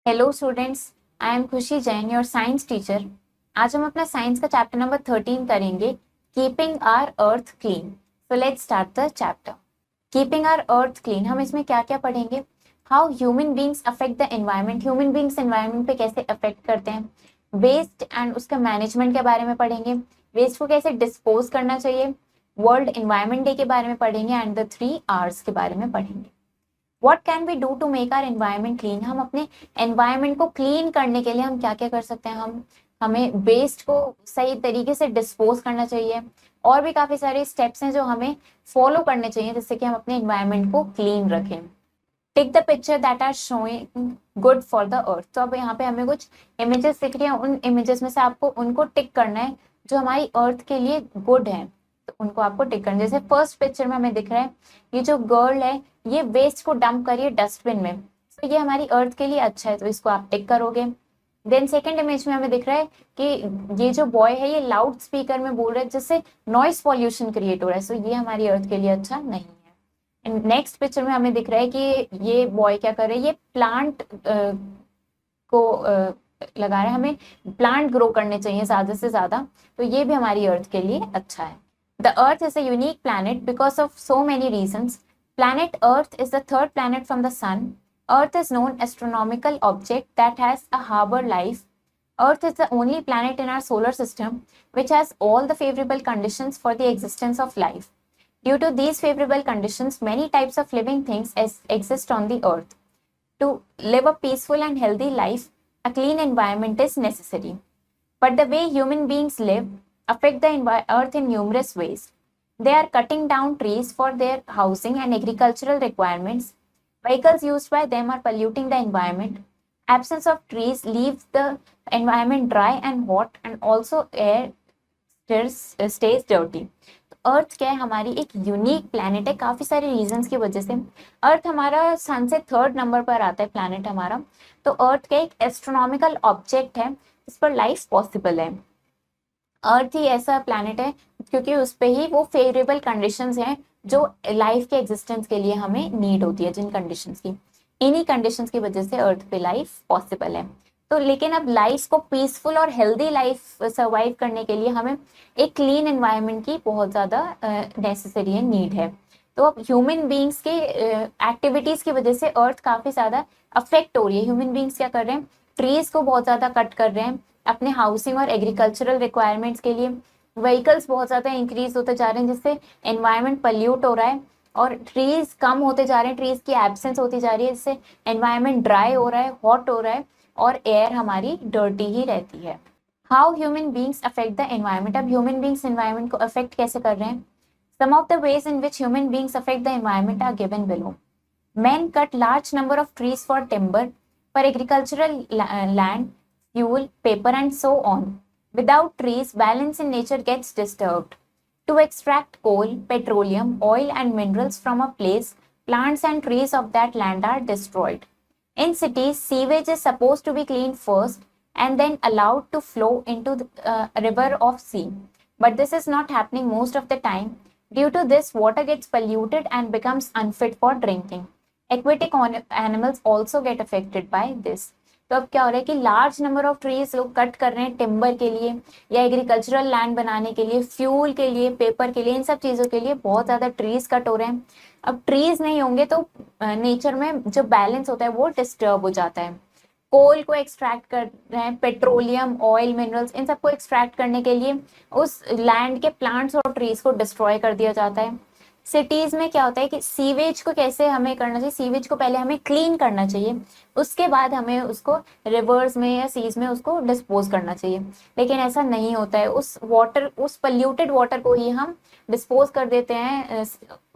Hello students, I am खुशी Jain, your science teacher. आज हम अपना साइंस का चैप्टर नंबर 13 करेंगे, keeping our earth clean. So let's start the chapter. Keeping our earth clean, हम इसमें क्या क्या पढ़ेंगे? How human beings affect the environment, human beings environment पे कैसे अफेक्ट करते हैं। वेस्ट एंड उसका मैनेजमेंट के बारे में पढ़ेंगे, वेस्ट को कैसे डिस्पोज करना चाहिए। वर्ल्ड एनवायरमेंट डे के बारे में पढ़ेंगे एंड द 3 R's के बारे में पढ़ेंगे। What can we do to make our environment clean, हम अपने एनवायरमेंट को क्लीन करने के लिए हम क्या क्या कर सकते हैं। हमें वेस्ट को सही तरीके से डिस्पोज करना चाहिए, और भी काफी सारे स्टेप्स हैं जो हमें फॉलो करने चाहिए जिससे कि हम अपने एनवायरमेंट को क्लीन रखें। Tick the picture that are showing good for the earth. तो अब यहाँ पे हमें कुछ इमेजेस दिख रही हैं, उन इमेजेस में से आपको उनको टिक करना है जो हमारी अर्थ के लिए गुड है, तो उनको आपको टिक करना है। जैसे फर्स्ट पिक्चर में हमें दिख रहा है, ये जो गर्ल है ये वेस्ट को डंप करिए डस्टबिन में, तो ये हमारी अर्थ के लिए अच्छा है, तो इसको आप टिक करोगे। देन सेकेंड इमेज में हमें दिख रहा है कि ये जो बॉय है ये लाउड स्पीकर में बोल रहा है जिससे नॉइस पॉल्यूशन क्रिएट हो रहा है, सो ये हमारी अर्थ के लिए अच्छा नहीं है। नेक्स्ट पिक्चर में हमें दिख रहा है कि ये बॉय क्या कर रहा है, ये प्लांट को लगा रहा है, हमें प्लांट ग्रो करने चाहिए ज्यादा से ज्यादा, तो ये भी हमारी अर्थ के लिए अच्छा है। The earth is a unique planet because of so many reasons. Planet earth is the third planet from the sun. Earth is known astronomical object that has a harbor life. Earth is the only planet in our solar system which has all the favorable conditions for the existence of life. Due to these favorable conditions, many types of living things exist on the earth. To live a peaceful and healthy life, a clean environment is necessary. But the way human beings live affect the earth in numerous ways. They are cutting down trees for their housing and agricultural requirements. Vehicles used by them are polluting the environment. Absence of trees leaves the environment dry and hot, and also air stays dirty. अर्थ क्या है, हमारी एक unique planet है काफी सारे reasons की वजह से। अर्थ हमारा सन से थर्ड नंबर पर आता है प्लैनेट हमारा, तो अर्थ का एक एस्ट्रोनॉमिकल ऑब्जेक्ट है जिस पर लाइफ पॉसिबल है। अर्थ ही ऐसा प्लैनेट है क्योंकि उस पे ही वो फेवरेबल कंडीशंस हैं जो लाइफ के एग्जिस्टेंस के लिए हमें नीड होती है, जिन कंडीशंस की, इन्हीं कंडीशंस की वजह से अर्थ पे लाइफ पॉसिबल है। तो लेकिन अब लाइफ को पीसफुल और हेल्दी लाइफ सर्वाइव करने के लिए हमें एक क्लीन एनवायरनमेंट की बहुत ज्यादा नेसेसरी है, नीड है। तो अब ह्यूमन बींग्स के एक्टिविटीज की वजह से अर्थ काफी ज्यादा अफेक्ट हो रही है। ह्यूमन बींग्स क्या कर रहे हैं, ट्रीज को बहुत ज्यादा कट कर रहे हैं अपने हाउसिंग और एग्रीकल्चरल रिक्वायरमेंट्स के लिए। व्हीकल्स बहुत ज्यादा इंक्रीज होते जा रहे हैं जिससे एनवायरनमेंट पल्यूट हो रहा है, और ट्रीज कम होते जा रहे हैं, ट्रीज की एब्सेंस होती जा रही है जिससे एनवायरनमेंट ड्राई हो रहा है, हॉट हो रहा है, और एयर हमारी डर्टी ही रहती है। How human beings affect the environment, अब ह्यूमन बींग्स एनवायरनमेंट को अफेक्ट कैसे कर रहे हैं। Some of the ways in which human beings affect the environment are given below. Men cut large number of trees for timber, for agricultural land, fuel, paper, and so on. Without trees, balance in nature gets disturbed. To extract coal, petroleum, oil, and minerals from a place, plants and trees of that land are destroyed. In cities, sewage is supposed to be cleaned first and then allowed to flow into the river of sea. But this is not happening most of the time. Due to this, water gets polluted and becomes unfit for drinking. Aquatic animals also get affected by this. तो अब क्या हो रहा है कि large number of trees लोग cut कर रहे हैं टिम्बर के लिए या एग्रीकल्चरल लैंड बनाने के लिए, फ्यूल के लिए, पेपर के लिए, इन सब चीजों के लिए बहुत ज्यादा ट्रीज कट हो रहे हैं। अब ट्रीज नहीं होंगे तो नेचर में जो बैलेंस होता है वो डिस्टर्ब हो जाता है। कोल को एक्सट्रैक्ट कर रहे हैं, पेट्रोलियम, ऑयल, मिनरल्स, इन सबको एक्सट्रैक्ट करने के लिए उस लैंड के प्लांट्स और ट्रीज को डिस्ट्रॉय कर दिया जाता है। सिटीज में क्या होता है कि सीवेज को कैसे हमें करना चाहिए, सीवेज को पहले हमें क्लीन करना चाहिए, उसके बाद हमें उसको रिवर्स में या सीज में उसको डिस्पोज करना चाहिए। लेकिन ऐसा नहीं होता है, उस वाटर, उस पल्यूटेड वाटर को ही हम डिस्पोज कर देते हैं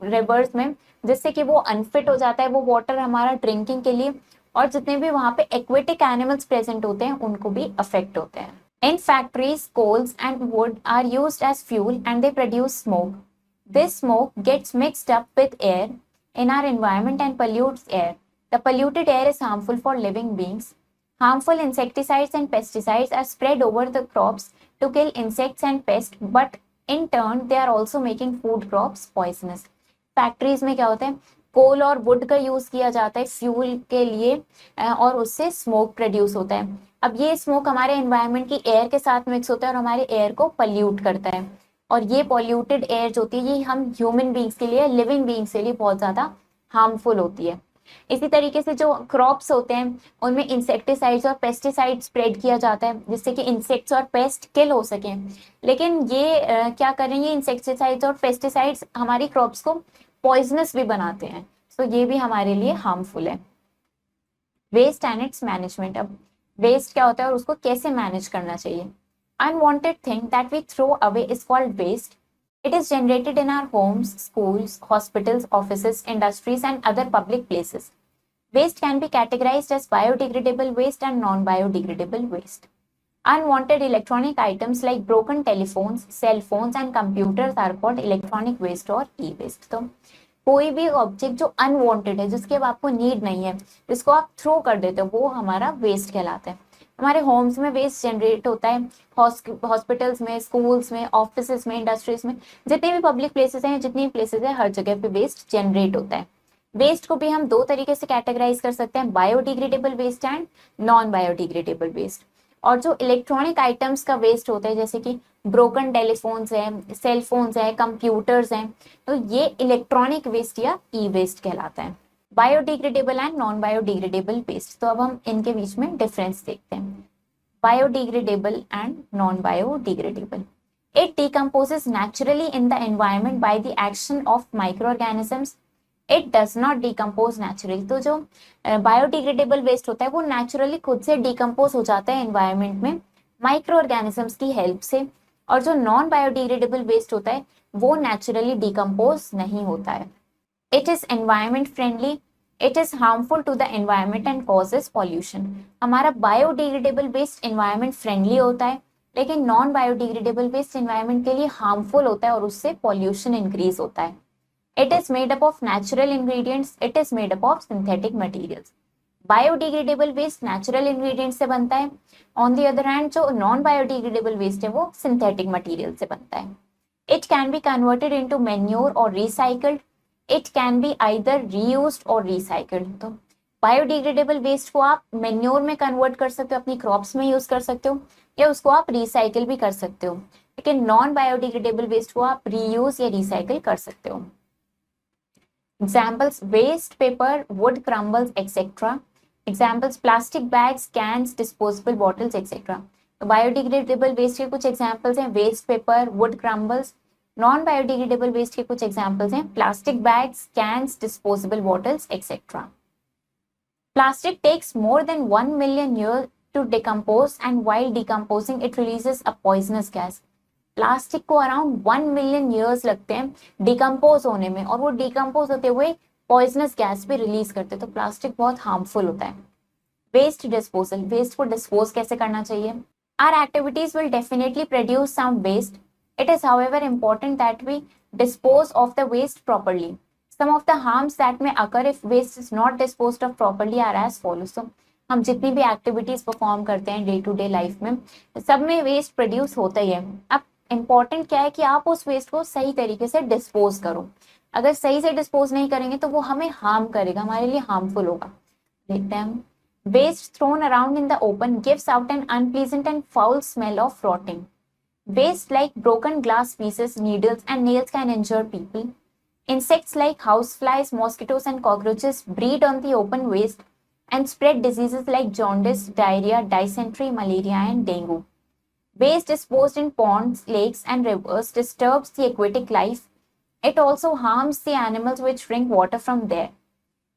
रिवर्स में, जिससे कि वो अनफिट हो जाता है वो वाटर हमारा ड्रिंकिंग के लिए, और जितने भी वहां पे एक्वेटिक एनिमल्स प्रेजेंट होते हैं उनको भी अफेक्ट होते हैं। In factories coals and wood are used as fuel and they produce smoke. This smoke gets mixed up with air in our environment and pollutes air. The polluted air is harmful for living beings. Harmful insecticides and pesticides are spread over the crops to kill insects and pests, but in turn they are also making food crops poisonous. Factories में क्या होता है, कोल और would का use किया जाता है fuel के लिए और उससे स्मोक प्रोड्यूस होता है। अब ये स्मोक हमारे एनवायरनमेंट की एयर के साथ मिक्स होता है और हमारे एयर को पल्यूट करता है। और ये पॉल्यूटेड एयर जो होती है ये हम ह्यूमन बींग्स के लिए, लिविंग बींग्स के लिए बहुत ज्यादा हार्मफुल होती है। इसी तरीके से जो क्रॉप्स होते हैं उनमें इंसेक्टिसाइड्स और पेस्टिसाइड स्प्रेड किया जाता है जिससे कि इंसेक्ट्स और पेस्ट किल हो सके। लेकिन ये क्या करेंगे, इंसेक्टिसाइड्स और पेस्टिसाइड्स हमारी क्रॉप्स को पॉइजनस भी बनाते हैं, तो ये भी हमारे लिए हार्मफुल है। Waste and its management. अब वेस्ट क्या होता है और उसको कैसे मैनेज करना चाहिए। Unwanted thing that we throw away is called waste. It is generated in our homes, schools, hospitals, offices, industries, and other public places. Waste can be categorized as biodegradable waste and non-biodegradable waste. Unwanted electronic items like broken telephones, cell phones, and computers are called electronic waste or e-waste. तो कोई भी object जो unwanted है, जिसके अब आपको need नहीं है, जिसको आप थ्रो कर देते हो, वो हमारा वेस्ट कहलाता है। हमारे होम्स में वेस्ट जनरेट होता है, हॉस्पिटल्स में, स्कूल्स में, ऑफिसेस में, इंडस्ट्रीज में, जितने भी पब्लिक प्लेसेस हैं, जितनी प्लेसेस है, हर जगह पे वेस्ट जनरेट होता है। वेस्ट को भी हम दो तरीके से कैटेगराइज कर सकते हैं, biodegradable waste and non biodegradable waste. और जो इलेक्ट्रॉनिक आइटम्स का वेस्ट होता है, जैसे कि ब्रोकन टेलीफोन्स है, सेल फोन्स है, कंप्यूटर्स हैं, तो ये इलेक्ट्रॉनिक वेस्ट या ई वेस्ट कहलाता है। Biodegradable and non biodegradable waste, तो अब हम इनके बीच में डिफरेंस देखते हैं। Biodegradable and non biodegradable. It decomposes naturally in the environment by the action of microorganisms. It does not decompose naturally. तो जो बायोडिग्रेडेबल वेस्ट होता है वो नेचुरली खुद से डिकम्पोज हो जाता है एनवायरनमेंट में माइक्रो ऑर्गेनिजम्स की हेल्प से। और जो नॉन बायोडिग्रेडेबल वेस्ट होता है वो नेचुरली डिकम्पोज नहीं होता है। It is environment friendly, it is harmful to the environment and causes pollution. हमारा बायोडिग्रेडेबल वेस्ट एनवायरमेंट फ्रेंडली होता है, लेकिन नॉन बायोडिग्रेडेबल वेस्ट एनवायरनमेंट के लिए हार्मफुल होता है और उससे पॉल्यूशन इंक्रीज होता है। It is made up of natural ingredients, it is made up of synthetic materials. Biodegradable waste natural ingredient से बनता है, ऑन द अदर हैंड जो नॉन बायोडिग्रेडेबल वेस्ट है वो सिंथेटिक मटेरियल से बनता है। It can be converted into manure और recycled, it can be either reused or recycled. तो बायोडिग्रेडेबल वेस्ट को आप मैन्योर में कन्वर्ट कर सकते हो, अपनी क्रॉप्स में यूज कर सकते हो, या उसको आप रिसाइकिल भी कर सकते हो, लेकिन नॉन बायोडिग्रेडेबल वेस्ट को आप रीयूज या रिसाइकिल कर सकते हो। Examples waste paper, wood crumbles etcetera. Examples plastic bags, cans, disposable bottles etcetera. तो बायोडिग्रेडेबल वेस्ट के कुछ एग्जाम्पल्स हैं waste paper, wood crumbles. Non biodegradable waste के कुछ एग्जाम्पल्स हैं plastic bags, cans, disposable bottles etcetera. Plastic takes more than 1 million years to decompose, and while decomposing it releases a poisonous gas. Plastic को around 1 million years लगते हैं decompose होने में, और वो डिकम्पोज होते हुए पॉइजनस गैस भी रिलीज करते हैं। तो प्लास्टिक बहुत हार्मफुल होता है। वेस्ट डिस्पोजल, वेस्ट को डिस्पोज कैसे करना चाहिए। Our activities will definitely produce some waste, it is however important that we dispose of the waste properly. Some of the harms that may occur if waste is not disposed of properly are as follows. So, हम जितनी भी activities perform करते हैं day to day life में, सब में waste produce होता ही है। अब इम्पॉर्टेंट क्या है कि आप उस वेस्ट को सही तरीके से डिस्पोज करो। अगर सही से डिस्पोज नहीं करेंगे तो वो हमें हार्म करेगा, हमारे लिए हार्मफुल होगा। देखते हैं। Waste thrown around in the open gives out an unpleasant and foul smell of rotting. Waste like broken glass pieces, needles and nails can injure people. Insects like houseflies, mosquitoes, and cockroaches breed on the open waste and spread diseases like jaundice, diarrhea, dysentery, malaria, and dengue. Waste disposed in ponds, lakes, and rivers disturbs the aquatic life. It also harms the animals which drink water from there.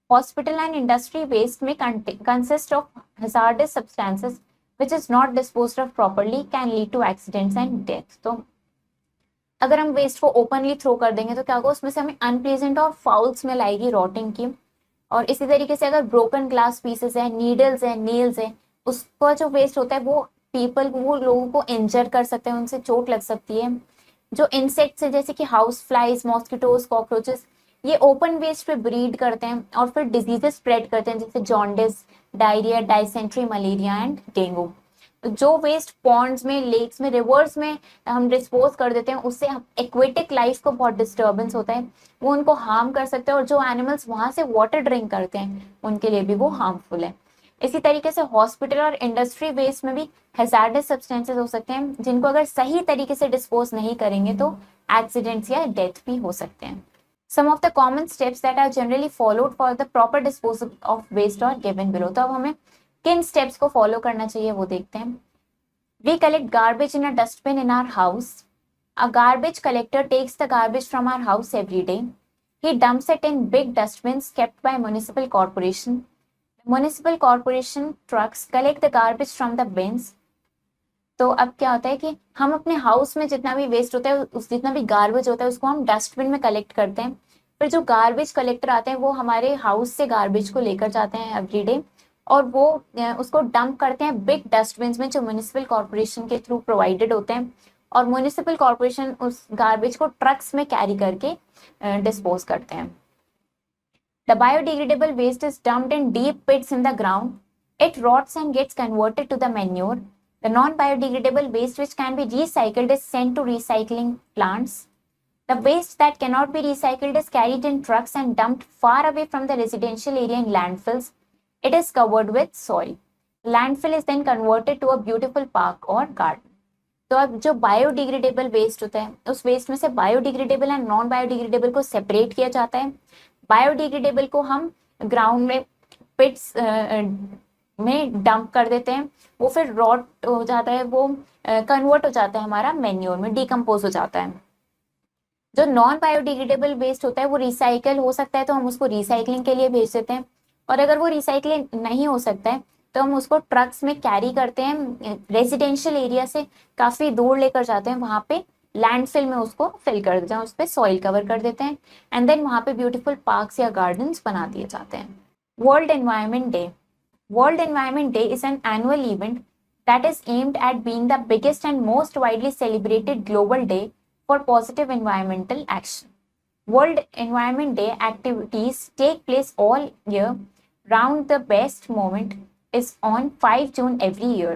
Hospital and industry waste may consist of hazardous substances which is not disposed of properly, can lead to accidents and death. So, अगर हम waste को openly throw कर देंगे तो क्या होगा, उसमें से हमें अनप्लीजेंट और फाउल स्मेल आएगी रॉटिंग की। और इसी तरीके से अगर ब्रोकन ग्लास पीसेस है, नीडल्स है, नेल्स है, उसका जो वेस्ट होता है वो वो लोगों को इंजर कर सकते हैं, उनसे चोट लग सकती है। जो इंसेक्ट्स है जैसे कि हाउस फ्लाइज, मॉस्किटोज, कॉकरोचेस, ये ओपन वेस्ट पे ब्रीड करते हैं और फिर डिजीजेस स्प्रेड करते हैं जैसे jaundice, diarrhoea, dysentery, malaria and dengue. जो वेस्ट पॉन्ड्स में, लेक्स में, रिवर्स में हम डिस्पोज कर देते हैं, उससे एक्वेटिक लाइफ को बहुत डिस्टर्बेंस होता है, वो उनको हार्म कर सकते हैं, और जो एनिमल्स वहां से वाटर ड्रिंक करते हैं उनके लिए भी वो हार्मफुल है। इसी तरीके से हॉस्पिटल और इंडस्ट्री वेस्ट में भी हैजार्डस सब्सटेंसेस हो सकते हैं, जिनको अगर सही तरीके से डिस्पोज नहीं करेंगे तो एक्सीडेंट्स या डेथ भी हो सकते हैं। Some of the common steps that are generally followed for the proper disposal of waste are given below. तो अब हमें किन स्टेप्स को फॉलो करना चाहिए वो देखते हैं। We collect garbage in a dustbin in our house. A garbage collector takes the garbage from our house every day. He dumps it in big dustbins kept by municipal corporation. Municipal corporation trucks collect the garbage from the bins. तो अब क्या होता है कि हम अपने house में जितना भी वेस्ट होता है, उस जितना भी गार्बेज होता है, उसको हम डस्टबिन में कलेक्ट करते हैं। फिर जो गार्बेज कलेक्टर आते हैं वो हमारे हाउस से गार्बेज को लेकर जाते हैं एवरीडे, और वो उसको डंप करते हैं बिग डस्टबिन में जो म्युनिसिपल कॉर्पोरेशन के थ्रू प्रोवाइडेड होते हैं, और म्युनिसिपल कॉर्पोरेशन उस गार्बेज को ट्रक्स में कैरी करके डिस्पोज करते हैं। The biodegradable waste is dumped in deep pits in the ground. It rots and gets converted to the manure. The non-biodegradable waste which can be recycled is sent to recycling plants. The waste that cannot be recycled is carried in trucks and dumped far away from the residential area in landfills. It is covered with soil. Landfill is then converted to a beautiful park or garden. तो अब जो biodegradable waste होता है, उस waste में से biodegradable and non biodegradable को separate किया जाता है। बायोडिग्रेडेबल को हम ग्राउंड में पिट्स में डंप कर देते हैं, वो फिर रॉट हो जाता है, वो कन्वर्ट हो जाता है हमारा मैन्योर में, डिकम्पोज हो जाता है। जो नॉन बायोडिग्रेडेबल वेस्ट होता है वो रिसाइकल हो सकता है, तो हम उसको रिसाइकलिंग के लिए भेज देते हैं, और अगर वो रिसाइकलिंग नहीं हो सकता है तो हम उसको ट्रक्स में कैरी करते हैं, रेजिडेंशियल एरिया से काफी दूर लेकर जाते हैं, वहां पे लैंडफिल में उसको फिल कर देते हैं, उस पर सॉइल कवर कर देते हैं, एंड देन वहां पे ब्यूटीफुल पार्क्स या गार्डन्स बना दिए जाते हैं। World environment day. World Environment Day is an annual event that is aimed at being the biggest and most widely celebrated global day for positive environmental action. World Environment Day activities take place all year round. The best moment is on 5 June every year,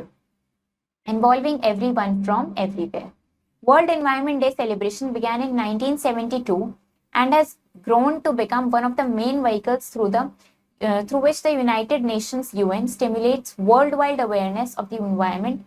involving everyone from everywhere. World Environment Day celebration began in 1972 and has grown to become one of the main vehicles through which the United Nations UN stimulates worldwide awareness of the environment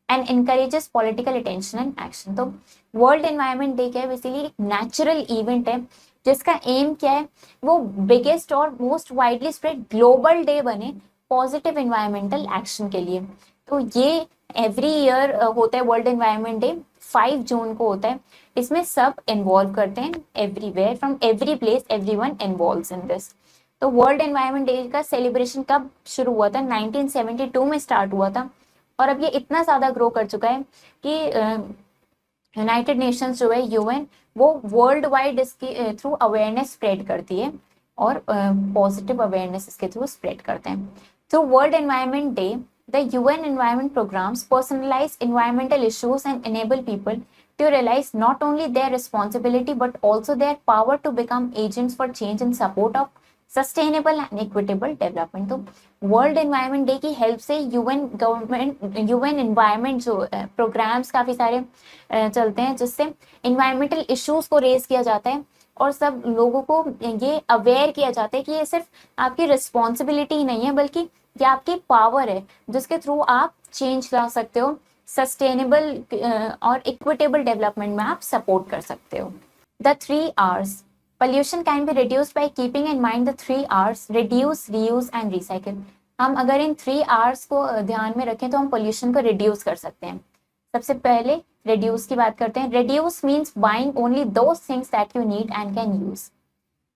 and encourages political attention and action. तो world environment day क्या है, basically एक natural event है जिसका M क्या है, वो biggest और most widely spread global day बने पॉजिटिव एनवायरमेंटल एक्शन के लिए। तो ये एवरी ईयर होता है वर्ल्ड एनवायरनमेंट डे, 5 जून को होता है। इसमें सब इन्वॉल्व करते हैं, everywhere from every place everyone involves in this. तो वर्ल्ड एनवायरनमेंट डे का सेलिब्रेशन कब शुरू हुआ था, 1972 में स्टार्ट हुआ था, और अब ये इतना ज्यादा ग्रो कर चुका है कि यूनाइटेड नेशंस जो है यूएन, वो वर्ल्ड वाइड इसके थ्रू अवेयरनेस स्प्रेड करती है, और पॉजिटिव अवेयरनेस इसके थ्रू स्प्रेड करते हैं। Through world environment day the UN environment programmes personalise environmental issues and enable people to realize not only their responsibility but also their power to become agents for change in support of sustainable and equitable development. तो world environment day की help से UN environment जो programmes काफी सारे चलते हैं, जिससे environmental issues को रेज किया जाता है और सब लोगों को ये अवेयर किया जाता है कि ये सिर्फ आपकी रिस्पॉन्सिबिलिटी ही नहीं है, बल्कि ये आपकी पावर है जिसके थ्रू आप चेंज ला सकते हो, सस्टेनेबल और इक्विटेबल डेवलपमेंट में आप सपोर्ट कर सकते हो। The 3 R's। Pollution can be reduced by keeping in mind the 3 R's: reduce, reuse and recycle। हम अगर इन 3 R's को ध्यान में रखें तो हम पोल्यूशन को रिड्यूस कर सकते हैं। सबसे पहले रिड्यूस की बात करते हैं। Reduce means buying only those things that you need and can use.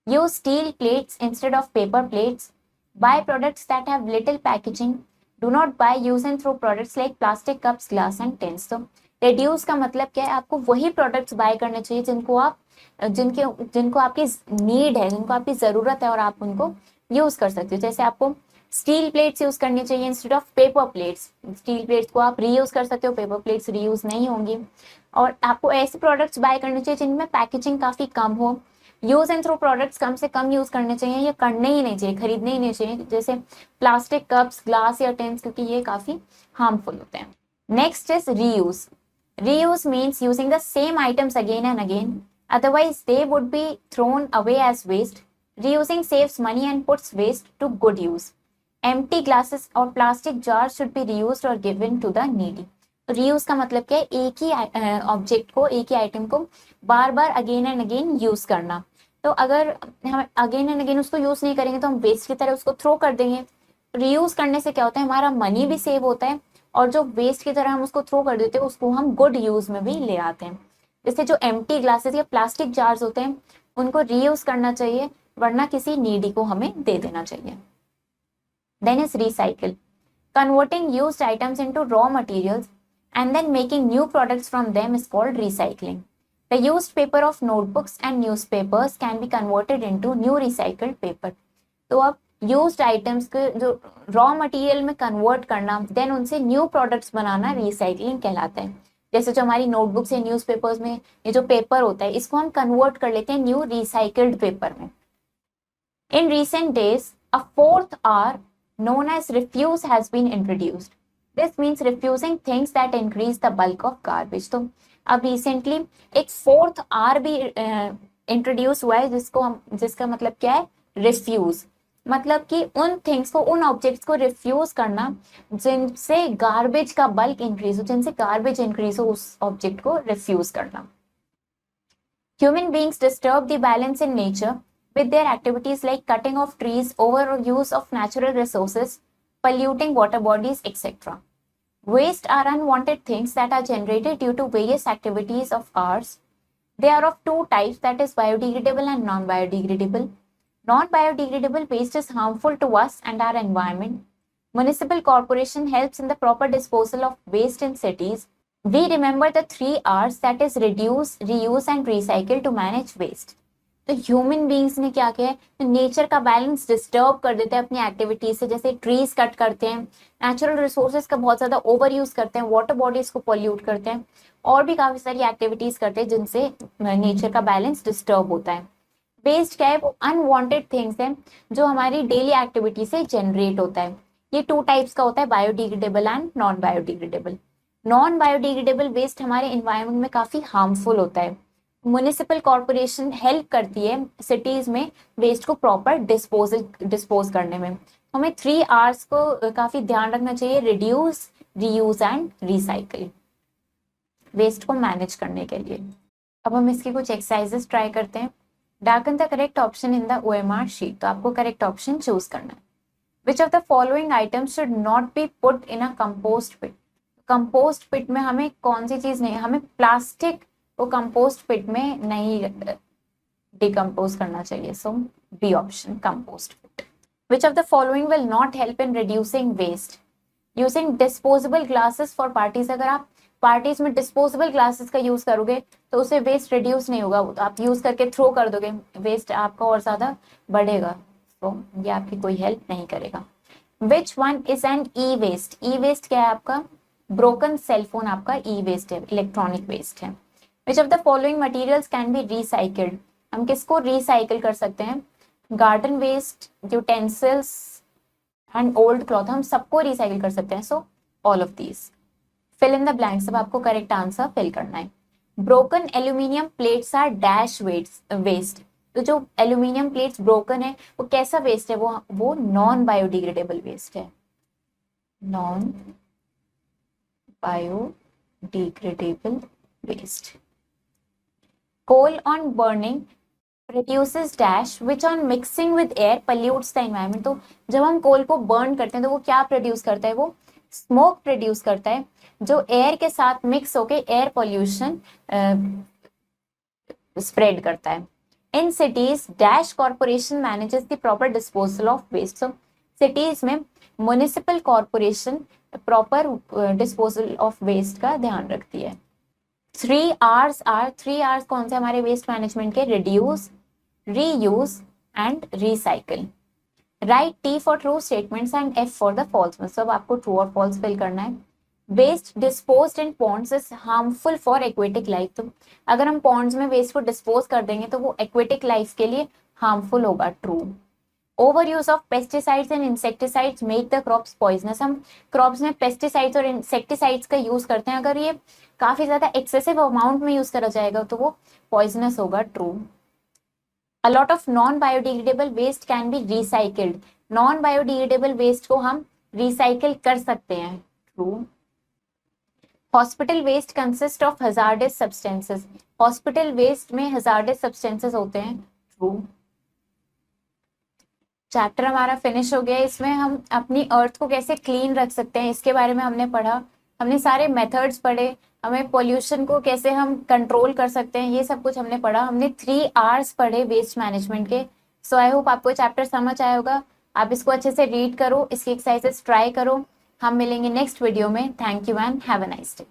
Use steel plates instead of paper plates. Buy products that have little packaging. Do not buy use and throw products like plastic cups, glass and tins. तो reduce का मतलब क्या है, आपको वही products by करने चाहिए जिनको आपकी नीड है, जिनको आपकी जरूरत है और आप उनको यूज कर सकते हो। जैसे आपको स्टील प्लेट्स यूज करनी चाहिए instead of paper plates. Steel plates को आप रीयूज कर सकते हो, पेपर प्लेट्स रीयूज नहीं होंगी। और आपको ऐसे प्रोडक्ट्स बाय करने चाहिए जिनमें पैकेजिंग काफी कम हो। यूज एंड थ्रो प्रोडक्ट्स कम से कम यूज करने चाहिए, या करने ही नहीं चाहिए, खरीदने ही नहीं चाहिए, जैसे प्लास्टिक कप्स, ग्लास या टिन्स, क्योंकि ये काफी हार्मफुल होते हैं। Next is reuse. Reuse means using the same items again and again. Otherwise, they would be thrown away as waste. Reusing saves money and puts waste to good use. Empty glasses or plastic jars should be reused or given to the needy. तो reuse का मतलब क्या है? एक ही object को, एक ही item को बार बार again and again use करना. तो अगर हम अगेन एंड अगेन उसको यूज नहीं करेंगे तो हम वेस्ट की तरह उसको थ्रो कर देंगे. रीयूज करने से क्या होता है, हमारा मनी भी सेव होता है और जो वेस्ट की तरह हम उसको थ्रो कर देते हैं उसको हम गुड यूज में भी ले आते हैं. जैसे जो एम्प्टी ग्लासेस या प्लास्टिक जार्स होते हैं उनको रीयूज करना चाहिए, वरना किसी नीडी को हमें दे देना चाहिए. Then is recycle. Converting used items into raw materials and then making new products from them is called recycling. The used paper of notebooks and newspapers can be converted into new recycled paper. तो अब used items के जो raw material में convert करना, then उनसे new products बनाना recycling कहलाता है. जैसे जो हमारी notebooks या newspapers में ये जो paper होता है इसको हम convert कर लेते हैं new recycled paper में. In recent days, a fourth R known as refuse has been introduced. This means refusing things that increase the bulk of garbage. तो अब रिसेंटली एक फोर्थ आर भी इंट्रोड्यूस हुआ है जिसका मतलब क्या है, रिफ्यूज. मतलब कि उन थिंग्स को, उन ऑब्जेक्ट्स को रिफ्यूज करना जिनसे गार्बेज का बल्क इंक्रीज हो, जिनसे गार्बेज इंक्रीज हो, उस ऑब्जेक्ट को रिफ्यूज करना. Human beings disturb the balance in nature with their activities like cutting of trees, overuse of natural resources, polluting water bodies, etc. Waste are unwanted things that are generated due to various activities of ours. They are of two types, that is biodegradable and non-biodegradable. Non-biodegradable waste is harmful to us and our environment. Municipal corporation helps in the proper disposal of waste in cities. We remember the 3 R's, that is reduce, reuse and recycle, to manage waste. तो human beings ने क्या किया है, nature का balance disturb कर देते हैं अपनी एक्टिविटीज से. जैसे ट्रीज कट करते हैं, नेचुरल रिसोर्सेज का बहुत ज्यादा ओवर यूज करते हैं, वाटर बॉडीज को पॉल्यूट करते हैं, और भी काफी सारी एक्टिविटीज करते हैं जिनसे नेचर का बैलेंस डिस्टर्ब होता है. वेस्ट क्या है, वो अनवांटेड थिंग्स है जो हमारी डेली एक्टिविटी से जनरेट होता है. ये 2 टाइप्स का होता है, biodegradable and non biodegradable. Non biodegradable waste हमारे एनवायरमेंट में काफी हार्मफुल होता है. म्युनिसिपल कॉर्पोरेशन हेल्प करती है सिटीज में वेस्ट को प्रॉपर डिस्पोज करने में. हमें 3 R's को काफी ध्यान रखना चाहिए, reduce, reuse and recycle, waste को मैनेज करने के लिए. अब हम इसकी कुछ एक्सरसाइजेस ट्राई करते हैं. Darken the correct option in the OMR sheet. तो आपको करेक्ट ऑप्शन चूज करना है. Which of the following items should not be put in a compost pit. Compost pit में हमें कौन सी चीज नहीं, हमें प्लास्टिक वो कंपोस्ट पिट में नहीं डिकम्पोज करना चाहिए. So B option, compost pit. Which of the following will not help in reducing waste. Using disposable glasses for parties. अगर आप पार्टीज में डिस्पोजेबल ग्लासेस का यूज करोगे तो उससे वेस्ट रिड्यूस नहीं होगा, तो आप यूज करके थ्रो कर दोगे, वेस्ट आपका और ज्यादा बढ़ेगा. तो ये आपकी कोई हेल्प नहीं करेगा. Which one is an e waste. E waste क्या है आपका, ब्रोकन सेलफोन आपका ई वेस्ट है, इलेक्ट्रॉनिक वेस्ट है. Which of the following materials can be recycled? हम किसको रिसाइकिल कर सकते हैं, garden waste, utensils and old cloth, हम सबको रिसाइकिल कर सकते हैं. So all of these. Fill in the blanks. सब आपको करेक्ट आंसर फिल करना है. Broken aluminium plates are dash waste. तो जो एल्यूमिनियम प्लेट्स ब्रोकन है वो कैसा वेस्ट है, वो नॉन बायोडिग्रेडेबल वेस्ट है, non biodegradable waste. Coal on burning produces dash which on mixing with air pollutes the environment. तो जब हम कोल को बर्न करते हैं तो वो क्या प्रोड्यूस करता है, वो स्मोक प्रोड्यूस करता है जो एयर के साथ मिक्स होके एयर पोल्यूशन स्प्रेड करता है. In cities dash corporation manages the proper disposal of waste. So cities में municipal corporation proper disposal of waste का ध्यान रखती है. 3 R's कौन से हमारे वेस्ट मैनेजमेंट के, reduce, reuse and recycle. Right T for true statements and F for the false. मतलब आपको ट्रू और फॉल्स फिल करना है. Waste disposed in ponds is harmful for aquatic life. तो अगर हम पॉन्ड्स में वेस्ट को डिस्पोज कर देंगे तो वो एक्वेटिक लाइफ के लिए हार्मफुल होगा, true. Over use of pesticides and insecticides make the crops poisonous. हम क्रॉप्स में पेस्टिसाइड्स और इंसेक्टिसाइड्स का यूज करते हैं, अगर ये काफी ज्यादा एक्सेसिव अमाउंट में यूज करा जाएगा तो वो पॉइजनस होगा। True. A lot of non-biodegradable waste can be recycled. Non-biodegradable waste को हम recycle कर सकते हैं। True. Hospital waste consist of hazardous substances. Hospital waste में hazardous substances होते हैं। True. चैप्टर हमारा फिनिश हो गया। इसमें हम अपनी अर्थ को कैसे क्लीन रख सकते हैं इसके बारे में हमने पढ़ा। हमने सारे मेथड्स पढ़े, हमें पोल्यूशन को कैसे हम कंट्रोल कर सकते हैं, ये सब कुछ हमने पढ़ा। हमने 3 आवर्स पढ़े वेस्ट मैनेजमेंट के। सो आई होप आपको चैप्टर समझ आया होगा। आप इसको अच्छे से रीड करो, इसकी एक्सरसाइजेस ट्राई करो। हम मिलेंगे नेक्स्ट वीडियो में। Thank you and have a nice day.